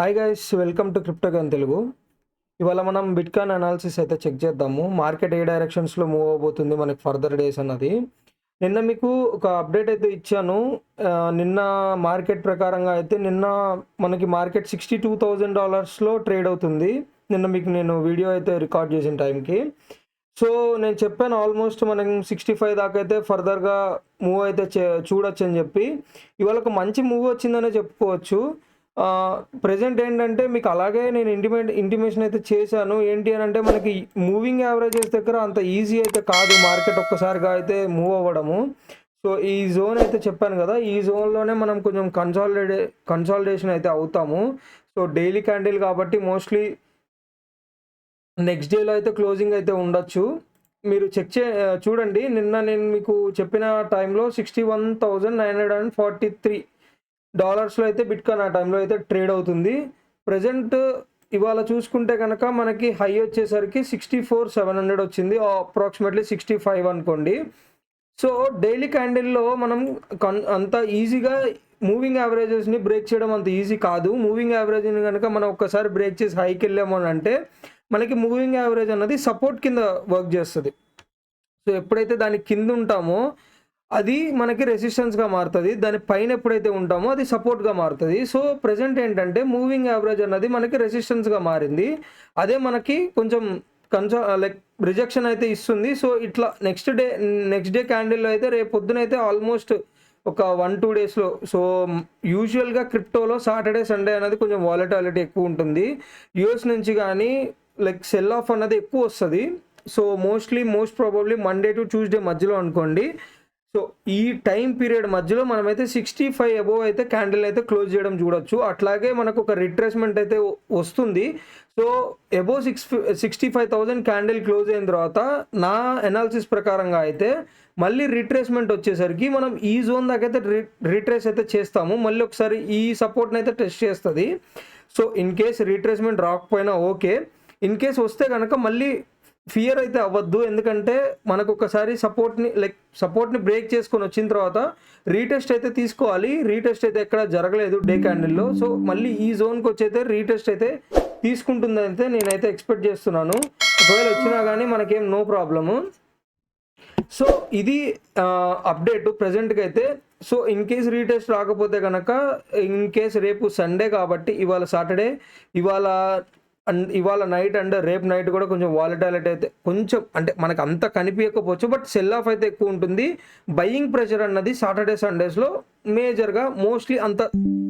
Hi guys, welcome to Cryptogun Telugu. ఇవాళ మనం bitcoin analysis అయితే చెక్ చేద్దాము. మార్కెట్ ఏ డైరెక్షన్స్లో మూవ్ అవబోతుంది మనకి ఫర్దర్ డేస్ అన్నది. నిన్న మీకు ఒక అప్డేట్ అయితే ఇచ్చాను. నిన్న మార్కెట్ ప్రకారంగా అయితే నిన్న మనకి మార్కెట్ $62,000 ట్రేడ్ అవుతుంది. నిన్న మీకు నేను వీడియో అయితే రికార్డ్ చేసిన టైంకి. సో నేను చెప్పాను ఆల్మోస్ట్ మనం 65 దాకా అయితే ఫర్దర్గా మూవ్ అయితే చూడొచ్చు అని చెప్పి. ఇవాళ ఒక మంచి మూవ్ వచ్చిందనే చెప్పుకోవచ్చు. ప్రెజెంట్ ఏంటంటే మీకు అలాగే నేను ఇంటిమేషన్ అయితే చేశాను. ఏంటి అని అంటే మనకి మూవింగ్ యావరేజెస్ దగ్గర అంత ఈజీ అయితే కాదు మార్కెట్ ఒక్కసారిగా అయితే మూవ్ అవ్వడము. సో ఈ జోన్ అయితే చెప్పాను కదా, ఈ జోన్లోనే మనం కొంచెం కన్సాలిడేషన్ అయితే అవుతాము. సో డైలీ క్యాండిల్ కాబట్టి మోస్ట్లీ నెక్స్ట్ డేలో అయితే క్లోజింగ్ అయితే ఉండొచ్చు. మీరు చూడండి, నిన్న నేను మీకు చెప్పిన టైంలో $61,943 అయితే బిట్కాయిన్ ఆ టైంలో అయితే ట్రేడ్ అవుతుంది. ప్రజెంట్ ఇవాళ చూసుకుంటే కనుక మనకి హై వచ్చేసరికి 64,700 వచ్చింది, అప్రాక్సిమేట్లీ 65 అనుకోండి. సో డైలీ క్యాండిల్లో మనం అంత ఈజీగా మూవింగ్ యావరేజెస్ని బ్రేక్ చేయడం అంత ఈజీ కాదు. మూవింగ్ యావరేజ్ని కనుక మనం ఒక్కసారి బ్రేక్ చేసి హైకి వెళ్ళాము అని అంటే మనకి మూవింగ్ యావరేజ్ అన్నది సపోర్ట్ కింద వర్క్ చేస్తుంది. సో ఎప్పుడైతే దాని కింద ఉంటామో అది మనకి రెసిస్టెన్స్గా మారుతుంది, దాని పైన ఎప్పుడైతే ఉంటామో అది సపోర్ట్గా మారుతుంది. సో ప్రజెంట్ ఏంటంటే మూవింగ్ యావరేజ్ అన్నది మనకి రెసిస్టెన్స్గా మారింది, అదే మనకి కొంచెం లైక్ రిజెక్షన్ అయితే ఇస్తుంది. సో ఇట్లా నెక్స్ట్ డే క్యాండిల్లో అయితే రేపు పొద్దునైతే ఆల్మోస్ట్ ఒక 1-2 డేస్లో. సో యూజువల్గా క్రిప్టోలో సాటర్డే సండే అనేది కొంచెం వాలటాలిటీ ఎక్కువ ఉంటుంది. యూఎస్ నుంచి కానీ లైక్ సెల్ ఆఫ్ అన్నది ఎక్కువ వస్తుంది. So most probably Monday to Tuesday మధ్యలో అనుకోండి. సో ఈ టైం పీరియడ్ మధ్యలో మనమైతే 65 అబోవ్ అయితే క్యాండిల్ అయితే క్లోజ్ చేయడం చూడొచ్చు. అట్లాగే మనకు ఒక రిట్రేస్మెంట్ అయితే వస్తుంది. సో అబోవ్ 65,000 క్యాండిల్ క్లోజ్ అయిన తర్వాత నా అనాలిసిస్ ప్రకారంగా అయితే మళ్ళీ రిట్రేస్మెంట్ వచ్చేసరికి మనం ఈ జోన్ దాకా అయితే రిట్రేస్ అయితే చేస్తాము. మళ్ళీ ఒకసారి ఈ సపోర్ట్ని అయితే టెస్ట్ చేస్తుంది. సో ఇన్ కేస్ రిట్రేస్మెంట్ రాకపోయినా ఓకే, ఇన్ కేస్ వస్తే కనుక మళ్ళీ ఫియర్ అయితే అవ్వద్దు. ఎందుకంటే మనకు ఒకసారి సపోర్ట్ని బ్రేక్ చేసుకొని వచ్చిన తర్వాత రీటెస్ట్ అయితే తీసుకోవాలి. రీటెస్ట్ అయితే ఎక్కడ జరగలేదు డే క్యాండిల్లో. సో మళ్ళీ ఈ జోన్కి వచ్చైతే రీటెస్ట్ అయితే తీసుకుంటుందైతే నేనైతే ఎక్స్పెక్ట్ చేస్తున్నాను. ఒకవేళ వచ్చినా కానీ మనకేం నో ప్రాబ్లము. సో ఇది అప్డేట్ ప్రజెంట్గా అయితే. సో ఇన్ కేస్ రీటెస్ట్ రాకపోతే కనుక, ఇన్ కేస్ రేపు సండే కాబట్టి ఇవాళ సాటర్డే, ఇవాళ నైట్ అండ్ రేపు నైట్ కూడా కొంచెం వాలటాలిటీ అయితే కొంచెం అంటే మనకు అంత కనిపించకపోవచ్చు, బట్ సెల్ ఆఫ్ అయితే ఎక్కువ ఉంటుంది. బయింగ్ ప్రెషర్ అన్నది సాటర్డే సండేస్లో మేజర్గా మోస్ట్లీ అంత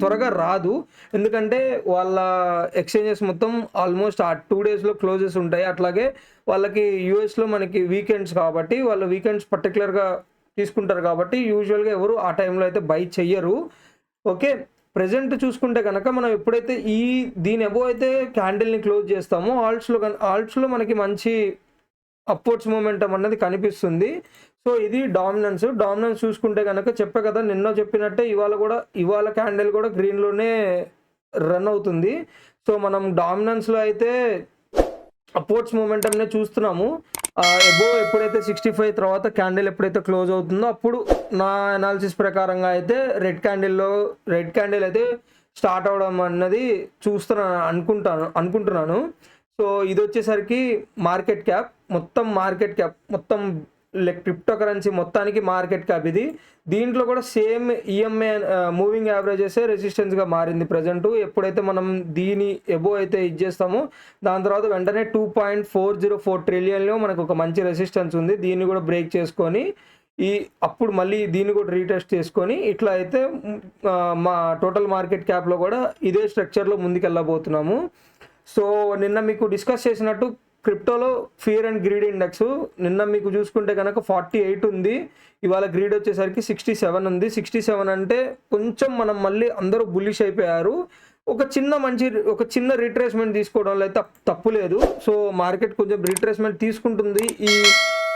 త్వరగా రాదు. ఎందుకంటే వాళ్ళ ఎక్స్చేంజెస్ మొత్తం ఆల్మోస్ట్ ఆ 2 డేస్లో క్లోజెస్ ఉంటాయి. అట్లాగే వాళ్ళకి యూఎస్లో మనకి వీకెండ్స్ కాబట్టి వాళ్ళ వీకెండ్స్ పర్టికులర్గా తీసుకుంటారు కాబట్టి యూజువల్గా ఎవరు ఆ టైంలో అయితే బై చెయ్యరు. ఓకే, ప్రెజెంట్ చూసుకుంటే కనుక మనం ఎప్పుడైతే దీని అబోవ్ అయితే క్యాండిల్ని క్లోజ్ చేస్తామో ఆల్ట్స్లో మనకి మంచి అప్వర్డ్స్ మూమెంటం అన్నది కనిపిస్తుంది. సో ఇది డామినెన్స్ చూసుకుంటే కనుక చెప్పే కదా, నిన్న చెప్పినట్టే ఇవాళ క్యాండిల్ కూడా గ్రీన్లోనే రన్ అవుతుంది. సో మనం డామినెన్స్లో అయితే అప్వర్డ్స్ మూమెంటంనే చూస్తున్నాము. అబోవ్ ఎప్పుడైతే 65 తర్వాత క్యాండిల్ ఎప్పుడైతే క్లోజ్ అవుతుందో అప్పుడు నా అనాలిసిస్ ప్రకారంగా అయితే రెడ్ క్యాండిల్ అయితే స్టార్ట్ అవడం అన్నది అనుకుంటున్నాను. సో ఇది వచ్చేసరికి మార్కెట్ క్యాప్ మొత్తం క్రిప్టో కరెన్సీ మొత్తానికి మార్కెట్ క్యాప్ ఇది. దీంట్లో కూడా సేమ్ ఈఎంఐ మూవింగ్ యావరేజెస్ రెసిస్టెన్స్గా మారింది ప్రజెంట్. ఎప్పుడైతే మనం దీని ఎబో అయితే ఇచ్చేస్తామో దాని తర్వాత వెంటనే 2.404 ట్రిలియన్లో మనకు ఒక మంచి రెసిస్టెన్స్ ఉంది. దీన్ని కూడా బ్రేక్ చేసుకొని అప్పుడు మళ్ళీ దీన్ని కూడా రీటెస్ట్ చేసుకొని ఇట్లా అయితే మా టోటల్ మార్కెట్ క్యాప్లో కూడా ఇదే స్ట్రక్చర్లో ముందుకెళ్ళబోతున్నాము. సో నిన్న మీకు డిస్కస్ చేసినట్టు క్రిప్టోలో ఫియర్ అండ్ గ్రీడ్ ఇండెక్స్ నిన్న మీకు చూసుకుంటే కనుక 48 ఉంది. ఇవాళ గ్రీడ్ వచ్చేసరికి 67 ఉంది. 67 అంటే కొంచెం మనం మళ్ళీ అందరూ బుల్లిష్ అయిపోయారు. ఒక చిన్న రిట్రేస్మెంట్ తీసుకోవడంలో అయితే తప్పు లేదు. సో మార్కెట్ కొంచెం రిట్రేస్మెంట్ తీసుకుంటుంది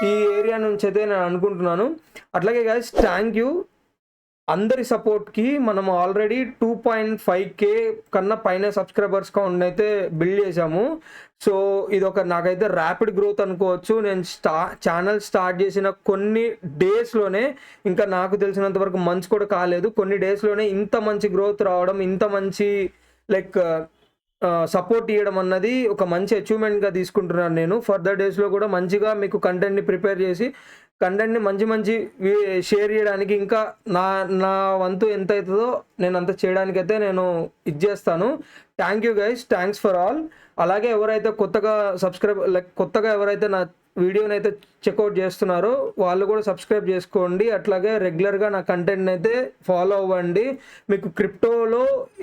ఈ ఏరియా నుంచి అయితే నేను అనుకుంటున్నాను. అట్లాగే గైస్, థ్యాంక్ యూ అందరి సపోర్ట్కి. మనం ఆల్రెడీ 2.5K కన్నా పైన సబ్స్క్రైబర్స్ కౌంట్ అయితే బిల్డ్ చేశాము. సో ఇది నాకైతే ర్యాపిడ్ గ్రోత్ అనుకోవచ్చు. నేను ఛానల్ స్టార్ట్ చేసిన కొన్ని డేస్లోనే, ఇంకా నాకు తెలిసినంత వరకు మంత్స్ కూడా కాలేదు, కొన్ని డేస్లోనే ఇంత మంచి గ్రోత్ రావడం, ఇంత మంచి సపోర్ట్ ఇవ్వడం అన్నది ఒక మంచి అచీవ్మెంట్గా తీసుకుంటున్నాను నేను. ఫర్దర్ డేస్లో కూడా మంచిగా మీకు కంటెంట్ని ప్రిపేర్ చేసి కంటెంట్ని మంచి షేర్ చేయడానికి ఇంకా నా నా వంతు ఎంత అవుతుందో నేను అంత చేయడానికైతే నేను ఇది చేస్తాను. Thank you guys, thanks for all. అలాగే ఎవరైతే కొత్తగా ఎవరైతే నా వీడియోని అయితే చెక్అవుట్ చేస్తున్నారో వాళ్ళు కూడా సబ్స్క్రైబ్ చేసుకోండి. అట్లాగే రెగ్యులర్గా నా కంటెంట్ని అయితే ఫాలో అవ్వండి. మీకు క్రిప్టోలో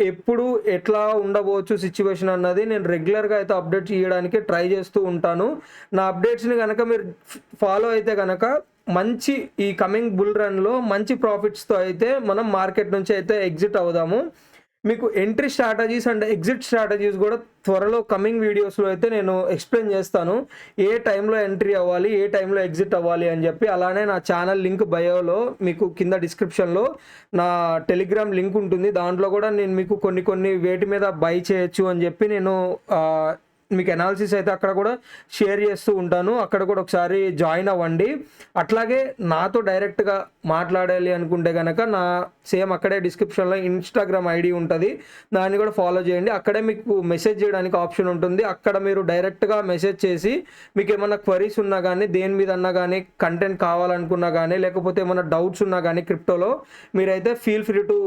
ఎప్పుడు ఎట్లా ఉండబోచ్చు సిచ్యువేషన్ అన్నది నేను రెగ్యులర్గా అయితే అప్డేట్ చేయడానికి ట్రై చేస్తూ ఉంటాను. నా అప్డేట్స్ని కనుక మీరు ఫాలో అయితే కనుక మంచి ఈ కమింగ్ బుల్ రన్లో మంచి ప్రాఫిట్స్తో అయితే మనం మార్కెట్ నుంచి అయితే ఎగ్జిట్ అవుదాము. మీకు entry strategies and exit strategies కూడా త్వరలో కమింగ్ వీడియోస్లో అయితే నేను ఎక్స్ప్లెయిన్ చేస్తాను. ఏ టైంలో ఎంట్రీ అవ్వాలి, ఏ టైంలో ఎగ్జిట్ అవ్వాలి అని చెప్పి. అలానే నా ఛానల్ లింక్ బయోలో మీకు కింద డిస్క్రిప్షన్లో నా టెలిగ్రామ్ లింక్ ఉంటుంది. దాంట్లో కూడా నేను మీకు కొన్ని వేటి మీద బై చేయొచ్చు అని చెప్పి నేను మీకు అనాలిసిస్ అయితే అక్కడ కూడా షేర్ చేస్తూ ఉంటాను. అక్కడ కూడా ఒకసారి జాయిన్ అవ్వండి. అట్లాగే నాతో డైరెక్ట్గా మాట్లాడాలి అనుకుంటే కనుక నా సేమ్ అక్కడే డిస్క్రిప్షన్లో ఇన్స్టాగ్రామ్ ఐడి ఉంటుంది, దాన్ని కూడా ఫాలో చేయండి. అక్కడే మీకు మెసేజ్ చేయడానికి ఆప్షన్ ఉంటుంది. అక్కడ మీరు డైరెక్ట్గా మెసేజ్ చేసి మీకు ఏమన్నా క్వరీస్ ఉన్నా కానీ, దేని మీద అన్నా కానీ, కంటెంట్ కావాలనుకున్నా కానీ, లేకపోతే ఏమన్నా డౌట్స్ ఉన్నా కానీ క్రిప్టోలో మీరైతే feel free to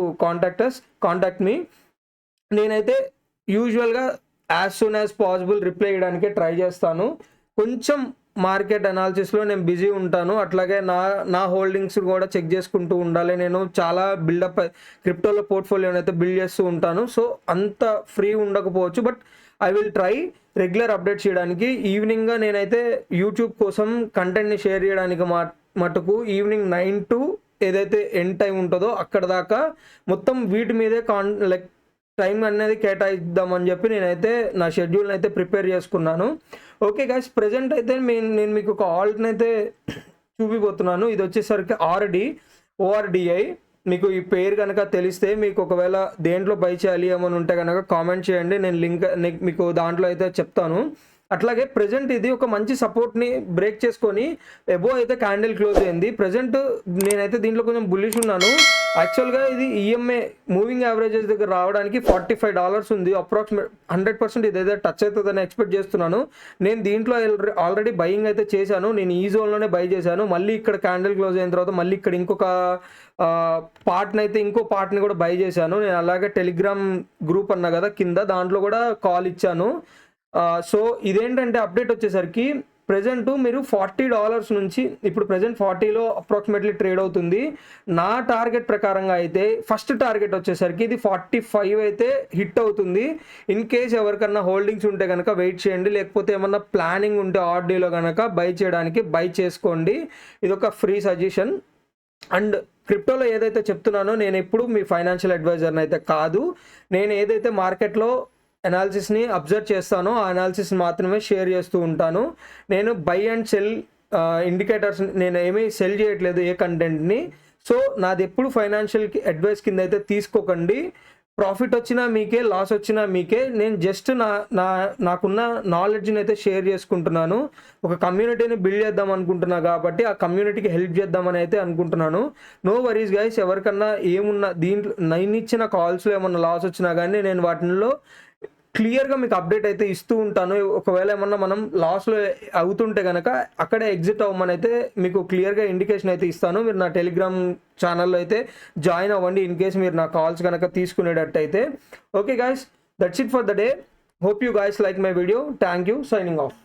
contact me. నేనైతే యూజువల్గా as soon as possible reply ఇవ్వడానికే ట్రై చేస్తాను. కొంచెం మార్కెట్ అనాలిసిస్లో నేను బిజీ ఉంటాను. అట్లాగే నా హోల్డింగ్స్ కూడా చెక్ చేసుకుంటూ ఉండాలి. నేను చాలా బిల్డప్ క్రిప్టోలో పోర్ట్ఫోలియోని అయితే బిల్డ్ చేస్తూ ఉంటాను. సో అంత ఫ్రీ ఉండకపోవచ్చు, but I will try regular update చేయడానికి. ఈవినింగ్గా నేనైతే యూట్యూబ్ కోసం కంటెంట్ని షేర్ చేయడానికి మటుకు ఈవినింగ్ 9 to ఏదైతే ఎండ్ టైం ఉంటుందో అక్కడ దాకా మొత్తం వీటి మీదే టైం అనేది కేటాయిద్దామని చెప్పి నేనైతే నా షెడ్యూల్ని అయితే ప్రిపేర్ చేసుకున్నాను. ఓకే గైస్, ప్రజెంట్ అయితే నేను మీకు ఒక ఆల్ట్ని అయితే చూపిపోతున్నాను. ఇది వచ్చేసరికి ORDI. మీకు ఈ పేరు కనుక తెలిస్తే, మీకు ఒకవేళ దేంట్లో బై చేయాలి ఏమని ఉంటే కనుక కామెంట్ చేయండి, నేను లింక్ మీకు దాంట్లో అయితే చెప్తాను. అట్లాగే ప్రజెంట్ ఇది ఒక మంచి సపోర్ట్ని బ్రేక్ చేసుకొని ఎబో అయితే క్యాండిల్ క్లోజ్ అయింది. ప్రజెంట్ నేనైతే దీంట్లో కొంచెం బుల్లిష్ ఉన్నాను. యాక్చువల్గా ఇది EMA మూవింగ్ యావరేజెస్ దగ్గర రావడానికి $45 ఉంది. అప్రాక్సిమేట్ 100% ఇదైతే టచ్ అవుతుందని ఎక్స్పెక్ట్ చేస్తున్నాను. నేను దీంట్లో ఆల్రెడీ బయింగ్ అయితే చేశాను. నేను ఈ జోన్లోనే బై చేశాను. మళ్ళీ ఇక్కడ క్యాండిల్ క్లోజ్ అయిన తర్వాత మళ్ళీ ఇక్కడ ఇంకో పార్ట్ని కూడా బై చేశాను. నేను అలాగే టెలిగ్రామ్ గ్రూప్ అన్నా కదా కింద, దాంట్లో కూడా కాల్ ఇచ్చాను. సో ఇదేంటంటే అప్డేట్ వచ్చేసరికి ప్రజెంట్ మీరు $40 నుంచి ఇప్పుడు ప్రజెంట్ 40లో అప్రాక్సిమేట్లీ ట్రేడ్ అవుతుంది. నా టార్గెట్ ప్రకారంగా అయితే ఫస్ట్ టార్గెట్ వచ్చేసరికి ఇది 45 అయితే హిట్ అవుతుంది. ఇన్ కేస్ ఎవరికన్నా హోల్డింగ్స్ ఉంటే కనుక వెయిట్ చేయండి, లేకపోతే ఏమన్నా ప్లానింగ్ ఉంటే ఆర్డీలో కనుక బై చేయడానికి బై చేసుకోండి. ఇది ఒక ఫ్రీ సజెషన్. అండ్ క్రిప్టోలో ఏదైతే చెప్తున్నానో, నేను ఎప్పుడు మీ ఫైనాన్షియల్ అడ్వైజర్ని అయితే కాదు. నేను ఏదైతే మార్కెట్లో అనాలిసిస్ని అబ్జర్వ్ చేస్తానో ఆ అనాలిసిస్ మాత్రమే షేర్ చేస్తూ ఉంటాను. నేను బై అండ్ సెల్ ఇండికేటర్స్ నేను ఏమీ సెల్ చేయట్లేదు ఏ కంటెంట్ని. సో నాది ఎప్పుడు ఫైనాన్షియల్ అడ్వైస్ కింద అయితే తీసుకోకండి. ప్రాఫిట్ వచ్చినా మీకే, లాస్ వచ్చినా మీకే. నేను జస్ట్ నాకున్న నాలెడ్జ్ని అయితే షేర్ చేసుకుంటున్నాను. ఒక కమ్యూనిటీని బిల్డ్ చేద్దాం అనుకుంటున్నా కాబట్టి ఆ కమ్యూనిటీకి హెల్ప్ చేద్దామని అయితే అనుకుంటున్నాను. నో వరీస్ గైస్, ఎవరికన్నా ఏమున్నా దీంట్లో నేను ఇచ్చిన కాల్స్లో ఏమన్నా లాస్ వచ్చినా కానీ నేను వాటిల్లో క్లియర్గా మీకు అప్డేట్ అయితే ఇస్తూ ఉంటాను. ఒకవేళ ఏమన్నా మనం లాస్లో అవుతుంటే కనుక అక్కడే ఎగ్జిట్ అవ్వమని అయితే మీకు క్లియర్గా ఇండికేషన్ అయితే ఇస్తాను. మీరు నా టెలిగ్రామ్ ఛానల్లో అయితే జాయిన్ అవ్వండి ఇన్ కేస్ మీరు నా కాల్స్ కనుక తీసుకునేటట్టు అయితే. Okay guys, that's it for the day. Hope you guys like my video. Thank you. Signing off.